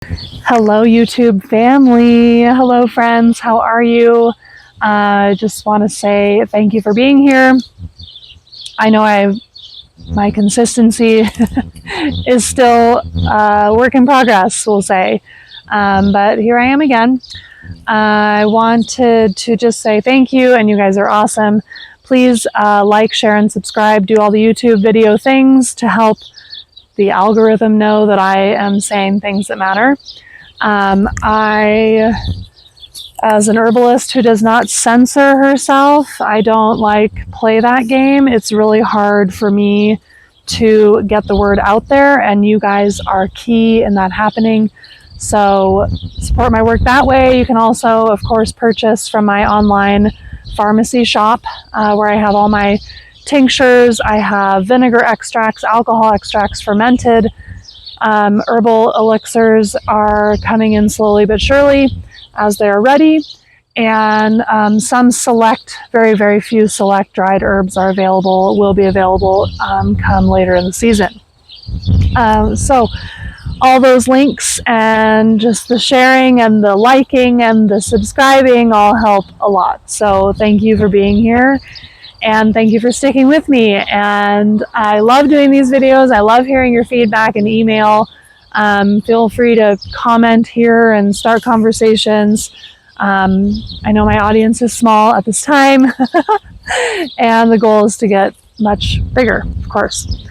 Hello, YouTube family. Hello, friends. How are you? I just want to say thank you for being here. I know my consistency is still work in progress, we'll say. But here I am again. I wanted to just say thank you, and you guys are awesome. Please like, share, and subscribe. Do all the YouTube video things to help the algorithm know that I am saying things that matter. As an herbalist who does not censor herself, I don't play that game. It's really hard for me to get the word out there, and you guys are key in that happening. So support my work that way. You can also, of course, purchase from my online pharmacy shop where I have all my tinctures. I have vinegar extracts, alcohol extracts, fermented. Herbal elixirs are coming in slowly but surely as they are ready, and some select, very, very few select dried herbs will be available come later in the season. So all those links and just the sharing and the liking and the subscribing all help a lot. So thank you for being here. And thank you for sticking with me. And I love doing these videos. I love hearing your feedback and email. Feel free to comment here and start conversations. I know my audience is small at this time, and the goal is to get much bigger, of course.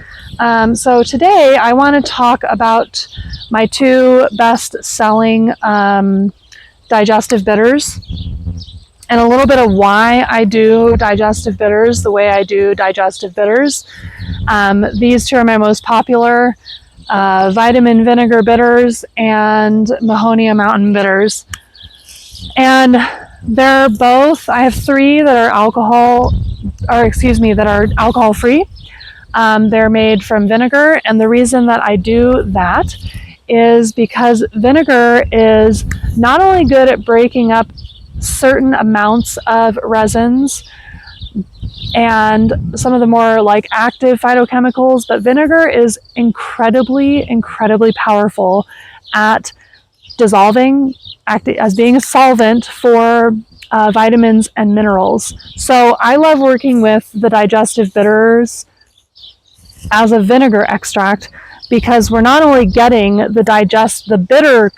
So today I want to talk about my two best-selling digestive bitters, and a little bit of why I do digestive bitters the way I do digestive bitters. These two are my most popular, vitamin vinegar bitters and Mahonia mountain bitters. And they're both, I have three that are alcohol free. They're made from vinegar, and the reason that I do that is because vinegar is not only good at breaking up certain amounts of resins and some of the more active phytochemicals, but vinegar is incredibly powerful at dissolving, as being a solvent for vitamins and minerals. So I love working with the digestive bitters as a vinegar extract, because we're not only getting the bitter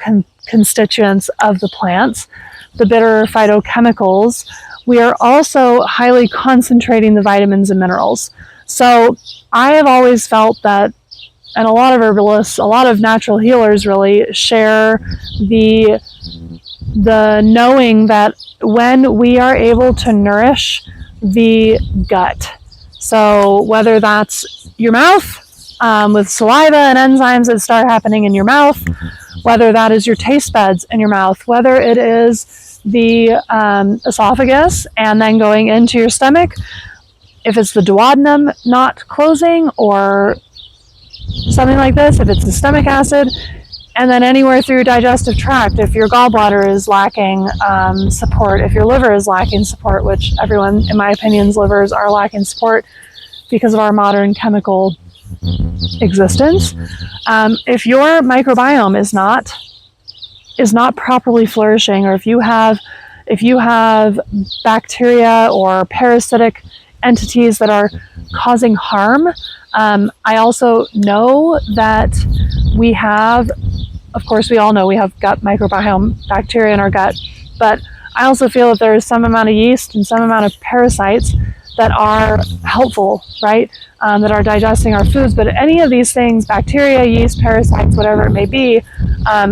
constituents of the plants, the bitter phytochemicals, we are also highly concentrating the vitamins and minerals. So I have always felt that, and a lot of herbalists, a lot of natural healers really share the knowing that when we are able to nourish the gut, so whether that's your mouth, with saliva and enzymes that start happening in your mouth, whether that is your taste buds in your mouth, whether it is the esophagus and then going into your stomach, if it's the duodenum not closing or something like this, if it's the stomach acid, and then anywhere through your digestive tract, if your gallbladder is lacking support, if your liver is lacking support, which everyone, in my opinion's livers are lacking support because of our modern chemical existence. If your microbiome is not properly flourishing, or if you have bacteria or parasitic entities that are causing harm, I also know that we have, of course, we all know we have gut microbiome bacteria in our gut, but I also feel that there is some amount of yeast and some amount of parasites that are helpful, right? That are digesting our foods. But any of these things, bacteria, yeast, parasites, whatever it may be,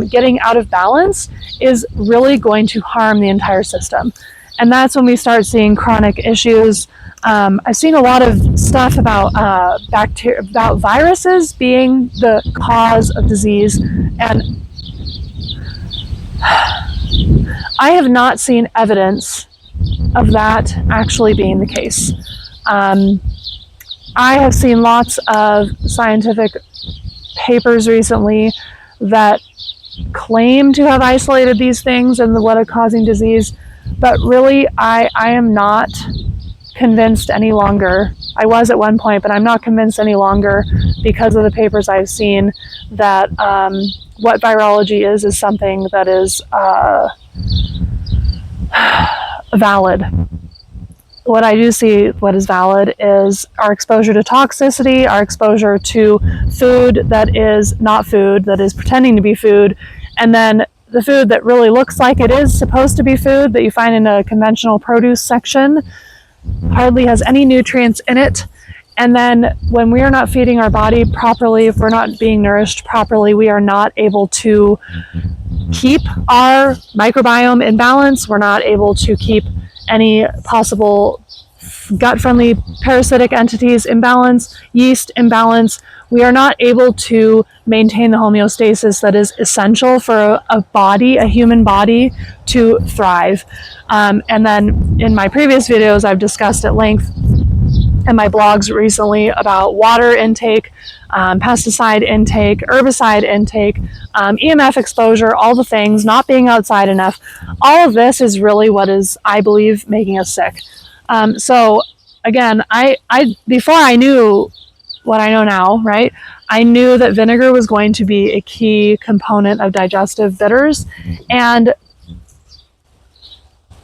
getting out of balance is really going to harm the entire system. And that's when we start seeing chronic issues. I've seen a lot of stuff about about viruses being the cause of disease, and I have not seen evidence of that actually being the case. I have seen lots of scientific papers recently that claim to have isolated these things and what are causing disease, but really I am not convinced any longer. I was at one point, but I'm not convinced any longer because of the papers I've seen that what virology is something that is valid. What I do see, what is valid, is our exposure to toxicity, our exposure to food that is not food, that is pretending to be food, and then the food that really looks like it is supposed to be food that you find in a conventional produce section hardly has any nutrients in it. And then when we are not feeding our body properly, if we're not being nourished properly, we are not able to keep our microbiome in balance. We're not able to keep any possible gut-friendly parasitic entities in balance, yeast in balance. We are not able to maintain the homeostasis that is essential for a body, a human body, to thrive. And then in my previous videos, I've discussed at length in my blogs recently about water intake, pesticide intake, herbicide intake, EMF exposure, all the things, not being outside enough. All of this is really what is, I believe, making us sick. So again, I before I knew what I know now, right, I knew that vinegar was going to be a key component of digestive bitters. And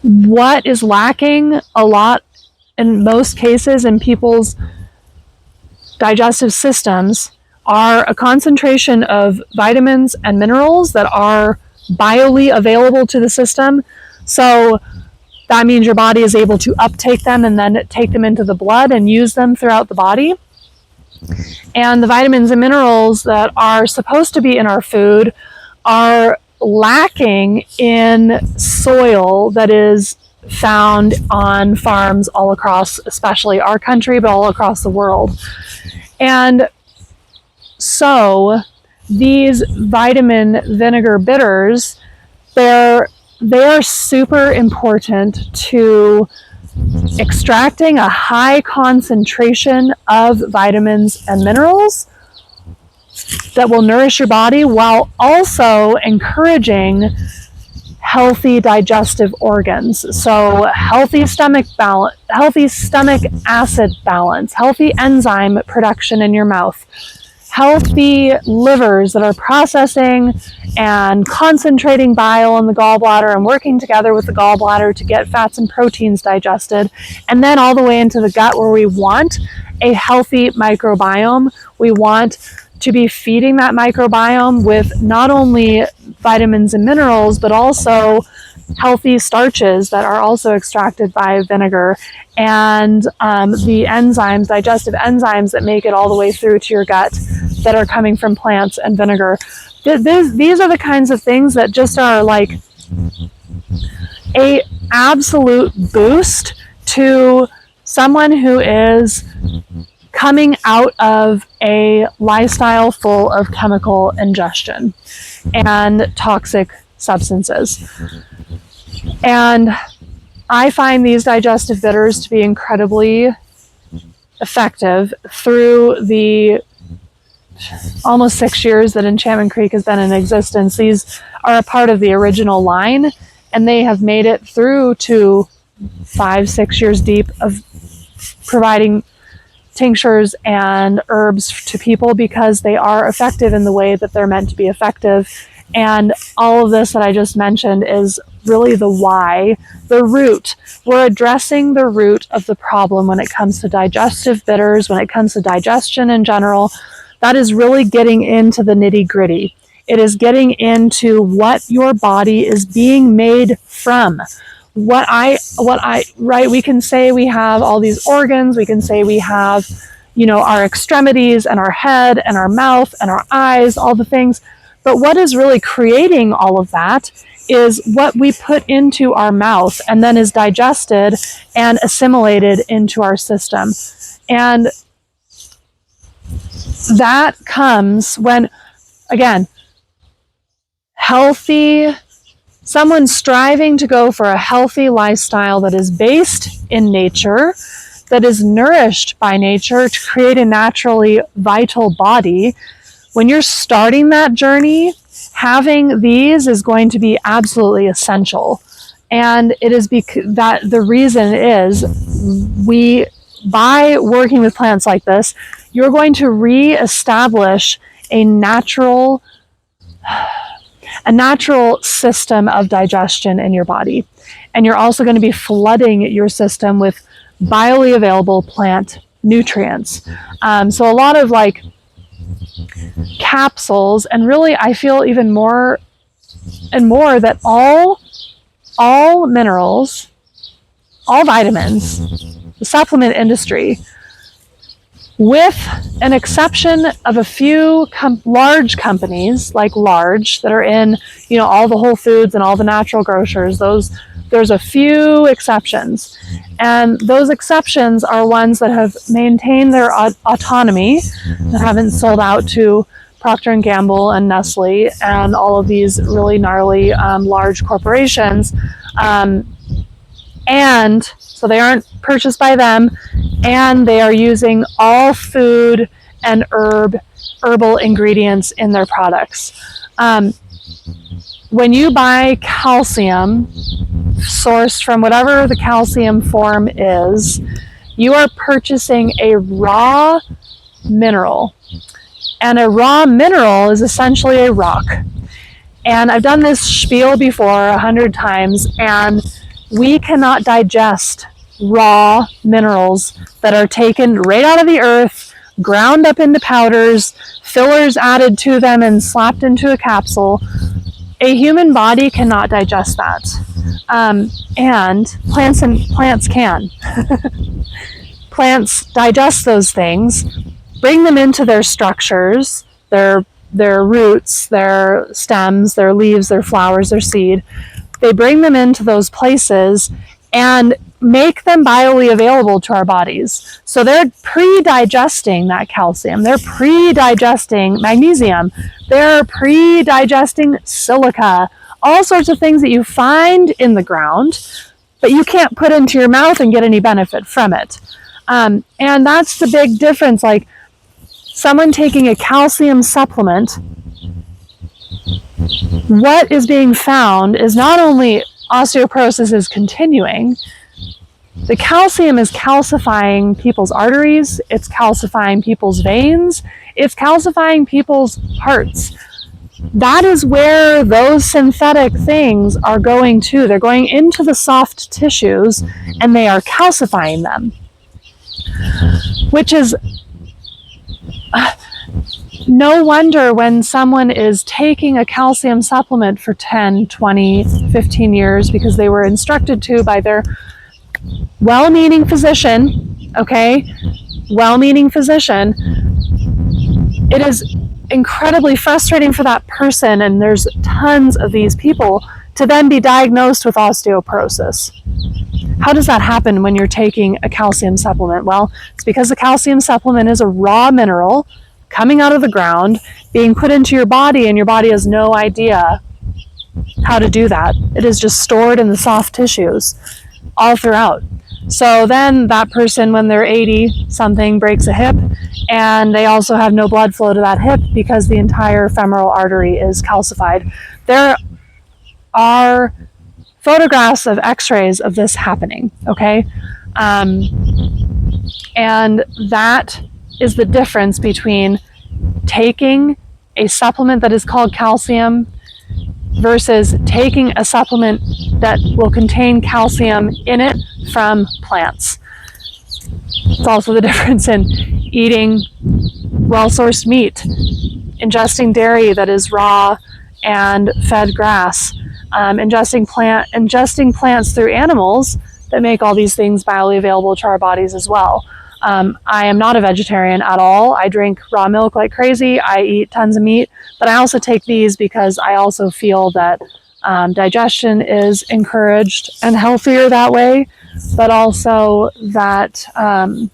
what is lacking a lot in most cases in people's digestive systems are a concentration of vitamins and minerals that are biologically available to the system. So that means your body is able to uptake them and then take them into the blood and use them throughout the body. And the vitamins and minerals that are supposed to be in our food are lacking in soil that is found on farms all across, especially our country, but all across the world. And so these vitamin vinegar bitters, they are super important to extracting a high concentration of vitamins and minerals that will nourish your body while also encouraging healthy digestive organs. So healthy stomach balance, healthy stomach acid balance, healthy enzyme production in your mouth, healthy livers that are processing and concentrating bile in the gallbladder and working together with the gallbladder to get fats and proteins digested, and then all the way into the gut where we want a healthy microbiome. We want to be feeding that microbiome with not only vitamins and minerals, but also healthy starches that are also extracted by vinegar, and the enzymes, digestive enzymes that make it all the way through to your gut that are coming from plants and vinegar. These are the kinds of things that just are like a absolute boost to someone who is coming out of a lifestyle full of chemical ingestion and toxic substances. And I find these digestive bitters to be incredibly effective through the almost 6 years that Enchantment Creek has been in existence. These are a part of the original line, and they have made it through to 5-6 years deep of providing tinctures and herbs to people because they are effective in the way that they're meant to be effective. And all of this that I just mentioned is really the why, the root. We're addressing the root of the problem when it comes to digestive bitters, when it comes to digestion in general. That is really getting into the nitty-gritty. It is getting into what your body is being made from. Right, we can say we have all these organs, we can say we have, our extremities and our head and our mouth and our eyes, all the things. But what is really creating all of that is what we put into our mouth and then is digested and assimilated into our system. And that comes when, again, someone striving to go for a healthy lifestyle that is based in nature, that is nourished by nature to create a naturally vital body. When you're starting that journey, having these is going to be absolutely essential. And it is that the reason is by working with plants like this, you're going to reestablish a natural a natural system of digestion in your body. And you're also going to be flooding your system with biologically available plant nutrients. So a lot of like capsules, and really I feel even more and more that all minerals, all vitamins, the supplement industry, with an exception of a few large companies, like large, that are in, you know, all the Whole Foods and all the natural grocers, there's a few exceptions. And those exceptions are ones that have maintained their autonomy, that haven't sold out to Procter & Gamble and Nestle and all of these really gnarly large corporations. And so they aren't purchased by them, and they are using all food and herbal ingredients in their products. When you buy calcium sourced from whatever the calcium form is, you are purchasing a raw mineral. And a raw mineral is essentially a rock. And I've done this spiel before 100 times, and we cannot digest raw minerals that are taken right out of the earth, ground up into powders, fillers added to them and slapped into a capsule. A human body cannot digest that. And plants can. Plants digest those things, bring them into their structures, their roots, their stems, their leaves, their flowers, their seed. They bring them into those places and make them biologically available to our bodies. So they're pre-digesting that calcium. They're pre-digesting magnesium. They're pre-digesting silica. All sorts of things that you find in the ground, but you can't put into your mouth and get any benefit from it. And that's the big difference. Like, someone taking a calcium supplement, what is being found is not only osteoporosis is continuing, the calcium is calcifying people's arteries, it's calcifying people's veins, it's calcifying people's hearts. That is where those synthetic things are going to. They're going into the soft tissues and they are calcifying them, which is no wonder when someone is taking a calcium supplement for 10, 20, 15 years because they were instructed to by their well-meaning physician, okay? Well-meaning physician. It is incredibly frustrating for that person, and there's tons of these people, to then be diagnosed with osteoporosis. How does that happen when you're taking a calcium supplement? Well, it's because the calcium supplement is a raw mineral coming out of the ground, being put into your body, and your body has no idea how to do that. It is just stored in the soft tissues all throughout. So then that person, when they're 80 something, breaks a hip, and they also have no blood flow to that hip because the entire femoral artery is calcified. There are photographs of x-rays of this happening, okay? And that is the difference between taking a supplement that is called calcium versus taking a supplement that will contain calcium in it from plants. It's also the difference in eating well-sourced meat, ingesting dairy that is raw and fed grass, ingesting plants through animals that make all these things biologically available to our bodies as well. I am not a vegetarian at all. I drink raw milk like crazy. I eat tons of meat, but I also take these because I also feel that digestion is encouraged and healthier that way, but also that I'm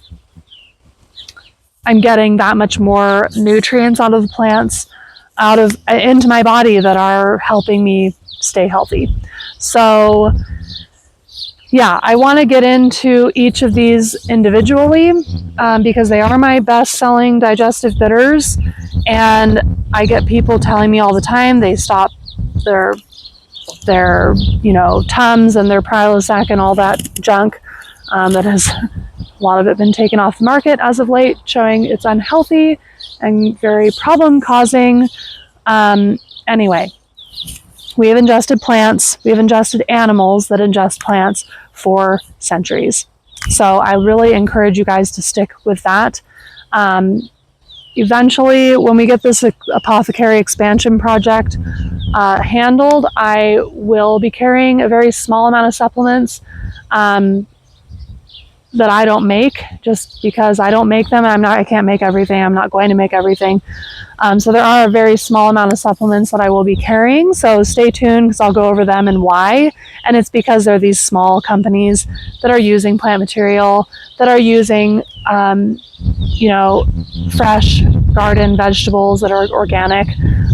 getting that much more nutrients out of the plants, into my body that are helping me stay healthy. So yeah, I want to get into each of these individually because they are my best-selling digestive bitters, and I get people telling me all the time they stop their Tums and their Prilosec and all that junk that has a lot of it been taken off the market as of late, showing it's unhealthy and very problem-causing. Anyway, we have ingested plants, we have ingested animals that ingest plants for centuries. So I really encourage you guys to stick with that. Eventually, when we get this apothecary expansion project handled, I will be carrying a very small amount of supplements that I don't make, just because I don't make them. I can't make everything. I'm not going to make everything. So there are a very small amount of supplements that I will be carrying. So stay tuned, because I'll go over them and why. And it's because they're these small companies that are using plant material, that are using, fresh garden vegetables that are organic,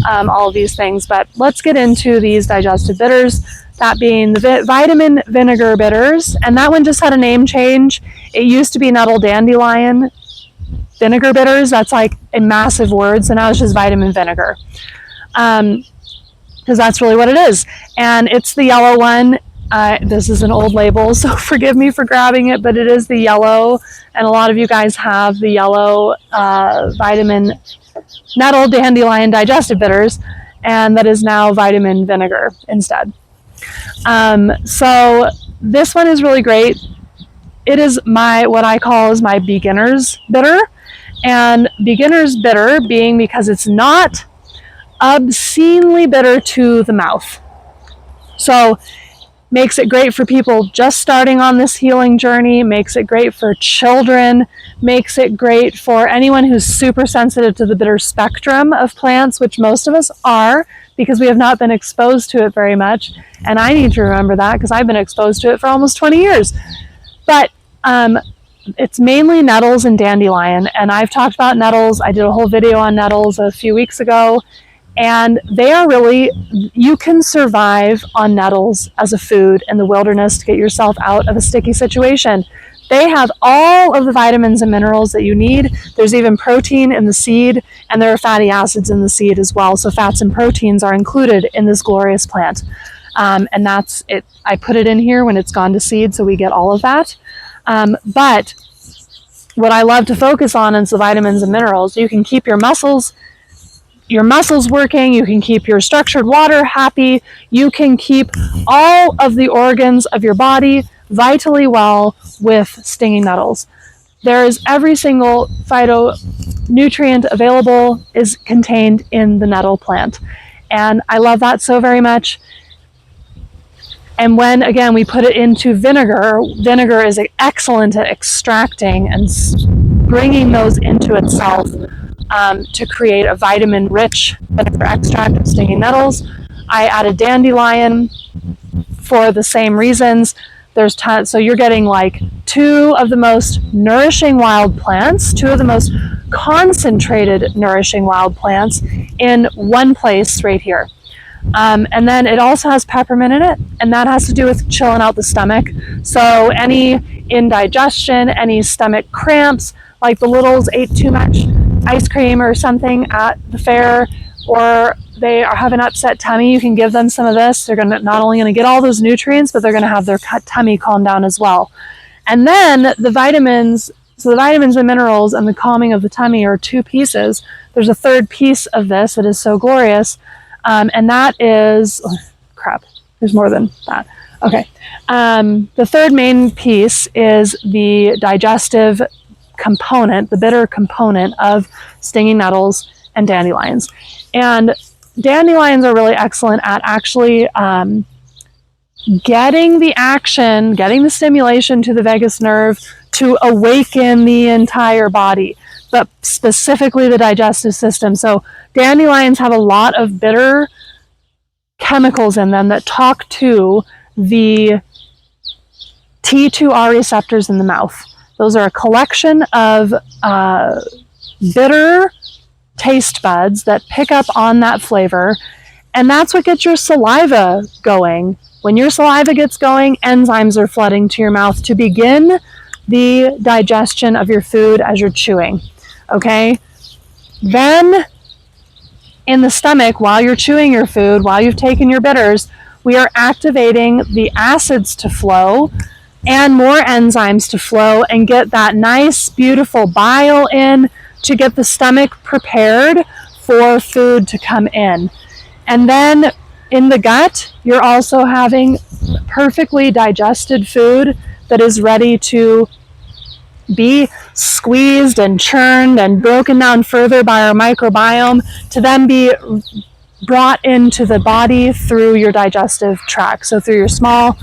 all of these things. But let's get into these digestive bitters. That being the vitamin vinegar bitters, and that one just had a name change. It used to be nettle dandelion vinegar bitters. That's like a massive word, so now it's just vitamin vinegar, because that's really what it is. And it's the yellow one. This is an old label, so forgive me for grabbing it, but it is the yellow, and a lot of you guys have the yellow vitamin nettle dandelion digestive bitters, and that is now vitamin vinegar instead. So this one is really great. It is what I call is my beginner's bitter, and beginner's bitter being because it's not obscenely bitter to the mouth. So makes it great for people just starting on this healing journey, makes it great for children, makes it great for anyone who's super sensitive to the bitter spectrum of plants, which most of us are, because we have not been exposed to it very much. And I need to remember that, because I've been exposed to it for almost 20 years. But it's mainly nettles and dandelion. And I've talked about nettles. I did a whole video on nettles a few weeks ago. And they are really, you can survive on nettles as a food in the wilderness to get yourself out of a sticky situation. They have all of the vitamins and minerals that you need. There's even protein in the seed, and there are fatty acids in the seed as well. So fats and proteins are included in this glorious plant. And that's it. I put it in here when it's gone to seed, so we get all of that. But what I love to focus on is the vitamins and minerals. You can keep your muscles working, you can keep your structured water happy, you can keep all of the organs of your body vitally well with stinging nettles. There is every single phytonutrient available is contained in the nettle plant. And I love that so very much. And when, again, we put it into vinegar, vinegar is excellent at extracting and bringing those into itself to create a vitamin-rich vinegar extract of stinging nettles. I added dandelion for the same reasons. There's so you're getting like two of the most nourishing wild plants, two of the most concentrated nourishing wild plants in one place right here. And then it also has peppermint in it, and that has to do with chilling out the stomach. So any indigestion, any stomach cramps, like the littles ate too much ice cream or something at the fair, or they have an upset tummy, you can give them some of this. They're not only going to get all those nutrients, but they're going to have their tummy calm down as well. And then the vitamins, so the vitamins and minerals and the calming of the tummy are two pieces. There's a third piece of this that is so glorious, and that is, there's more than that. Okay. The third main piece is the digestive component, the bitter component of stinging nettles and dandelions. And dandelions are really excellent at actually getting the action, getting the stimulation to the vagus nerve to awaken the entire body, but specifically the digestive system. So dandelions have a lot of bitter chemicals in them that talk to the T2R receptors in the mouth. Those are a collection of bitter taste buds that pick up on that flavor, and that's what gets your saliva going. When your saliva gets going, enzymes are flooding to your mouth to begin the digestion of your food as you're chewing. Okay? Then, in the stomach, while you're chewing your food, while you've taken your bitters, we are activating the acids to flow and more enzymes to flow and get that nice, beautiful bile in to get the stomach prepared for food to come in. And then in the gut, you're also having perfectly digested food that is ready to be squeezed and churned and broken down further by our microbiome to then be brought into the body through your digestive tract. So through your small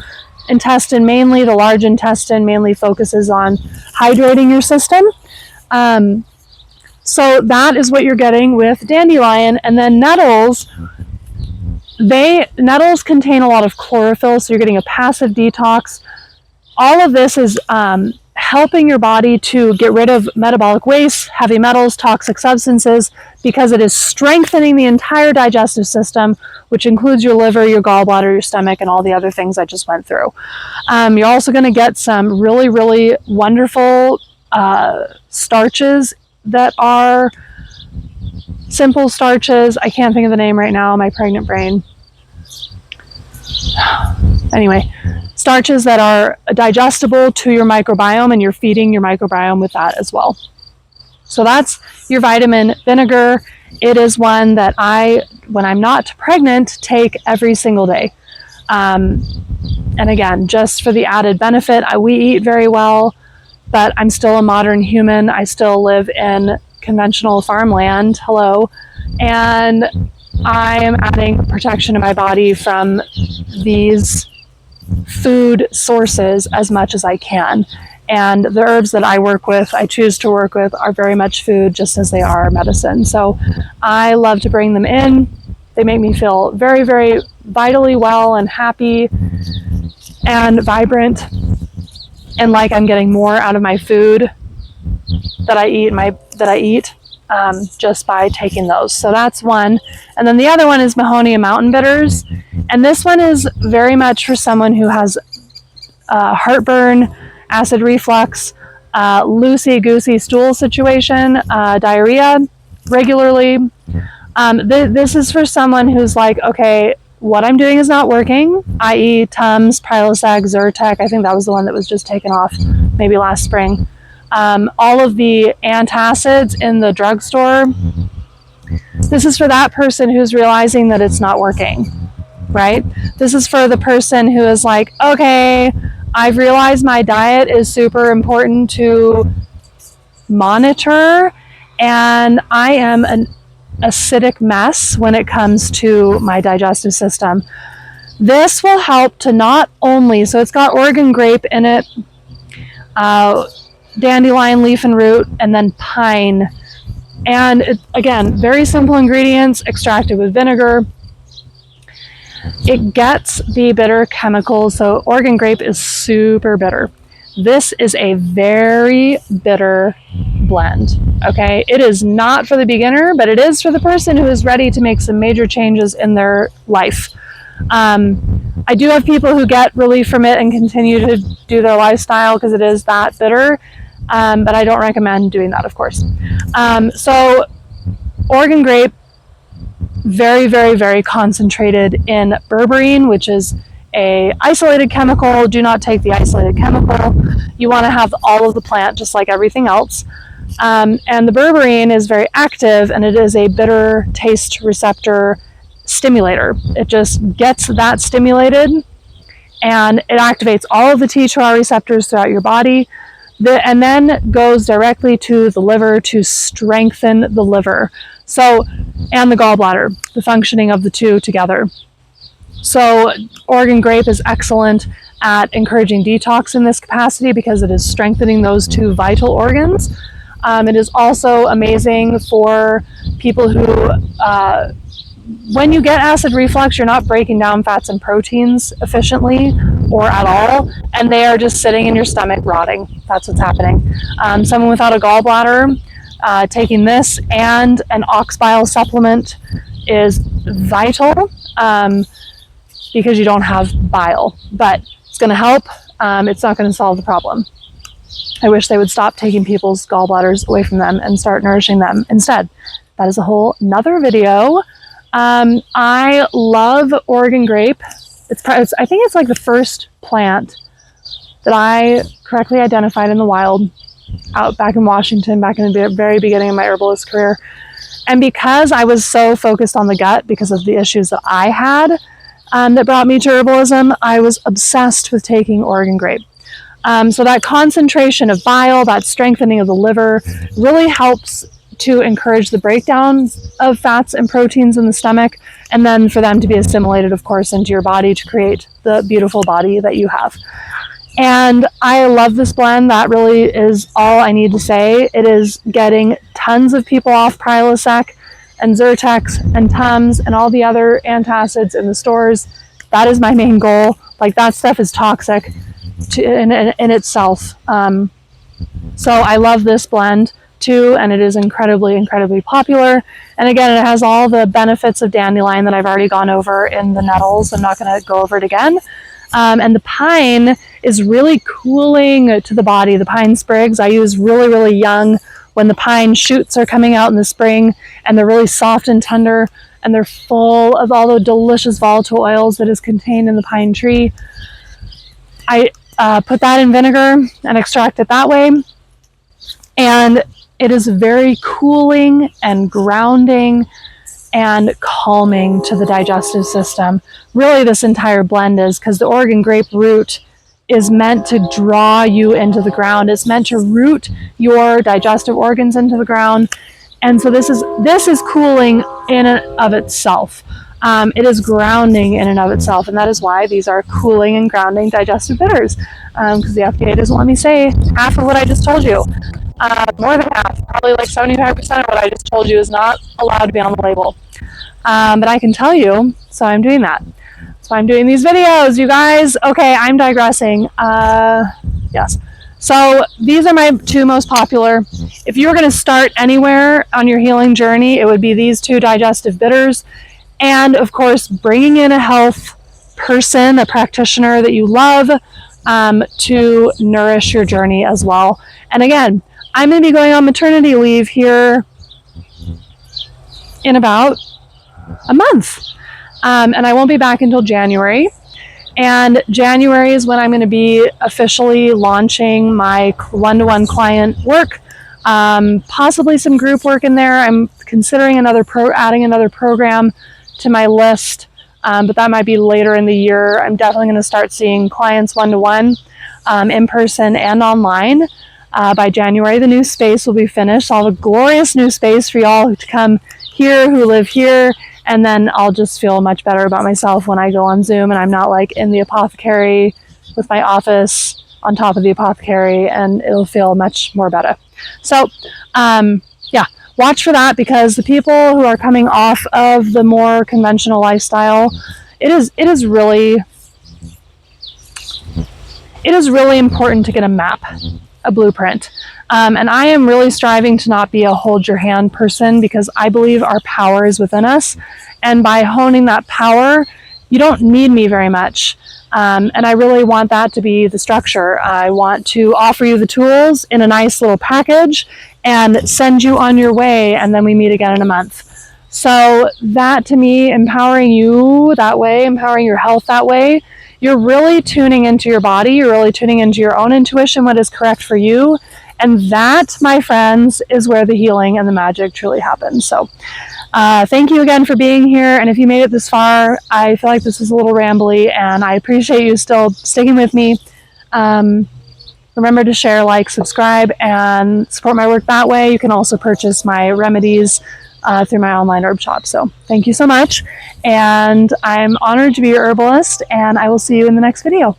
intestine mainly, the large intestine mainly focuses on hydrating your system. So that is what you're getting with dandelion. And then nettles, nettles contain a lot of chlorophyll, so you're getting a passive detox. All of this is helping your body to get rid of metabolic waste, heavy metals, toxic substances, because it is strengthening the entire digestive system, which includes your liver, your gallbladder, your stomach, and all the other things I just went through. You're also going to get some really, really wonderful starches that are simple starches. I can't think of the name right now, my pregnant brain. Anyway, starches that are digestible to your microbiome, and you're feeding your microbiome with that as well. So that's your vitamin vinegar. It is one that I, when I'm not pregnant, take every single day. And again, just for the added benefit, we eat very well, but I'm still a modern human. I still live in conventional farmland. Hello. And I am adding protection to my body from these food sources as much as I can. And the herbs that I choose to work with, are very much food just as they are medicine. So I love to bring them in. They make me feel very, very vitally well and happy and vibrant, and like I'm getting more out of my food that I eat just by taking those. So that's one. And then the other one is Mahonia mountain bitters. And this one is very much for someone who has heartburn, acid reflux, loosey-goosey stool situation, diarrhea regularly. This is for someone who's like, okay, what I'm doing is not working, i.e. Tums, Prilosec, Zyrtec. I think that was the one that was just taken off maybe last spring. All of the antacids in the drugstore. This is for that person who's realizing that it's not working, right? This is for the person who is like, okay, I've realized my diet is super important to monitor, and I am an acidic mess when it comes to my digestive system. This will help to not only, so it's got Oregon grape in it, dandelion leaf and root, and then pine. And it, again, very simple ingredients, extracted with vinegar. It gets the bitter chemicals. So Oregon grape is super bitter. This is a very bitter blend. Okay, it is not for the beginner, but it is for the person who is ready to make some major changes in their life. I do have people who get relief from it and continue to do their lifestyle because it is that bitter, but I don't recommend doing that, of course. So Oregon grape, very, very, very concentrated in berberine, which is a isolated chemical. Do not take the isolated chemical. You want to have all of the plant, just like everything else. And the berberine is very active, and it is a bitter taste receptor stimulator. It just gets that stimulated, and it activates all of the T2R receptors throughout your body, and then goes directly to the liver to strengthen the liver. So, and the gallbladder, the functioning of the two together. So Oregon grape is excellent at encouraging detox in this capacity because it is strengthening those two vital organs. It is also amazing for people who, when you get acid reflux, you're not breaking down fats and proteins efficiently or at all, and they are just sitting in your stomach rotting. That's what's happening. Someone without a gallbladder, taking this and an ox bile supplement is vital because you don't have bile, but it's going to help. It's not going to solve the problem. I wish they would stop taking people's gallbladders away from them and start nourishing them instead. That is a whole nother video. I love Oregon grape. I think it's like the first plant that I correctly identified in the wild out back in Washington, back in the very beginning of my herbalist career. And because I was so focused on the gut because of the issues that I had that brought me to herbalism, I was obsessed with taking Oregon grape. So that concentration of bile, that strengthening of the liver, really helps to encourage the breakdown of fats and proteins in the stomach, and then for them to be assimilated, of course, into your body to create the beautiful body that you have. And I love this blend. That really is all I need to say. It is getting tons of people off Prilosec and Zyrtex and Tums and all the other antacids in the stores. That is my main goal. Like, that stuff is toxic in itself. So I love this blend too, and it is incredibly, incredibly popular. And again, it has all the benefits of dandelion that I've already gone over in the Nettles. I'm not going to go over it again. And the pine is really cooling to the body. The pine sprigs I use really, really young when the pine shoots are coming out in the spring, and they're really soft and tender, and they're full of all the delicious volatile oils that is contained in the pine tree. I put that in vinegar and extract it that way. And it is very cooling and grounding and calming to the digestive system. Really, this entire blend is, because the Oregon grape root is meant to draw you into the ground. It's meant to root your digestive organs into the ground. And so this is cooling in and of itself. It is grounding in and of itself, and that is why these are cooling and grounding digestive bitters, because the FDA doesn't let me say half of what I just told you. More than half, probably like 75% of what I just told you is not allowed to be on the label. But I can tell you, so I'm doing that. So I'm doing these videos, you guys. Okay, I'm digressing. Yes. So these are my two most popular. If you were going to start anywhere on your healing journey, it would be these two digestive bitters. And of course, bringing in a health person, a practitioner that you love, to nourish your journey as well. And again, I'm going to be going on maternity leave here in about a month. And I won't be back until January. And January is when I'm going to be officially launching my one-to-one client work, possibly some group work in there. I'm considering adding another program to my list, but that might be later in the year. I'm definitely going to start seeing clients one-to-one, in person and online. By January, the new space will be finished. I'll have a glorious new space for y'all to come here who live here, and then I'll just feel much better about myself when I go on Zoom and I'm not like in the apothecary with my office on top of the apothecary, and it'll feel much more better. So, yeah, watch for that, because the people who are coming off of the more conventional lifestyle, it is really important to get a map, a blueprint. And I am really striving to not be a hold your hand person, because I believe our power is within us. And by honing that power, you don't need me very much. And I really want that to be the structure. I want to offer you the tools in a nice little package and send you on your way, and then we meet again in a month. So that, to me, empowering you that way, empowering your health that way, you're really tuning into your body, you're really tuning into your own intuition, what is correct for you. And that, my friends, is where the healing and the magic truly happens. So thank you again for being here. And if you made it this far, I feel like this was a little rambly, and I appreciate you still sticking with me. Remember to share, like, subscribe, and support my work that way. You can also purchase my remedies through my online herb shop. So thank you so much. And I'm honored to be your herbalist, and I will see you in the next video.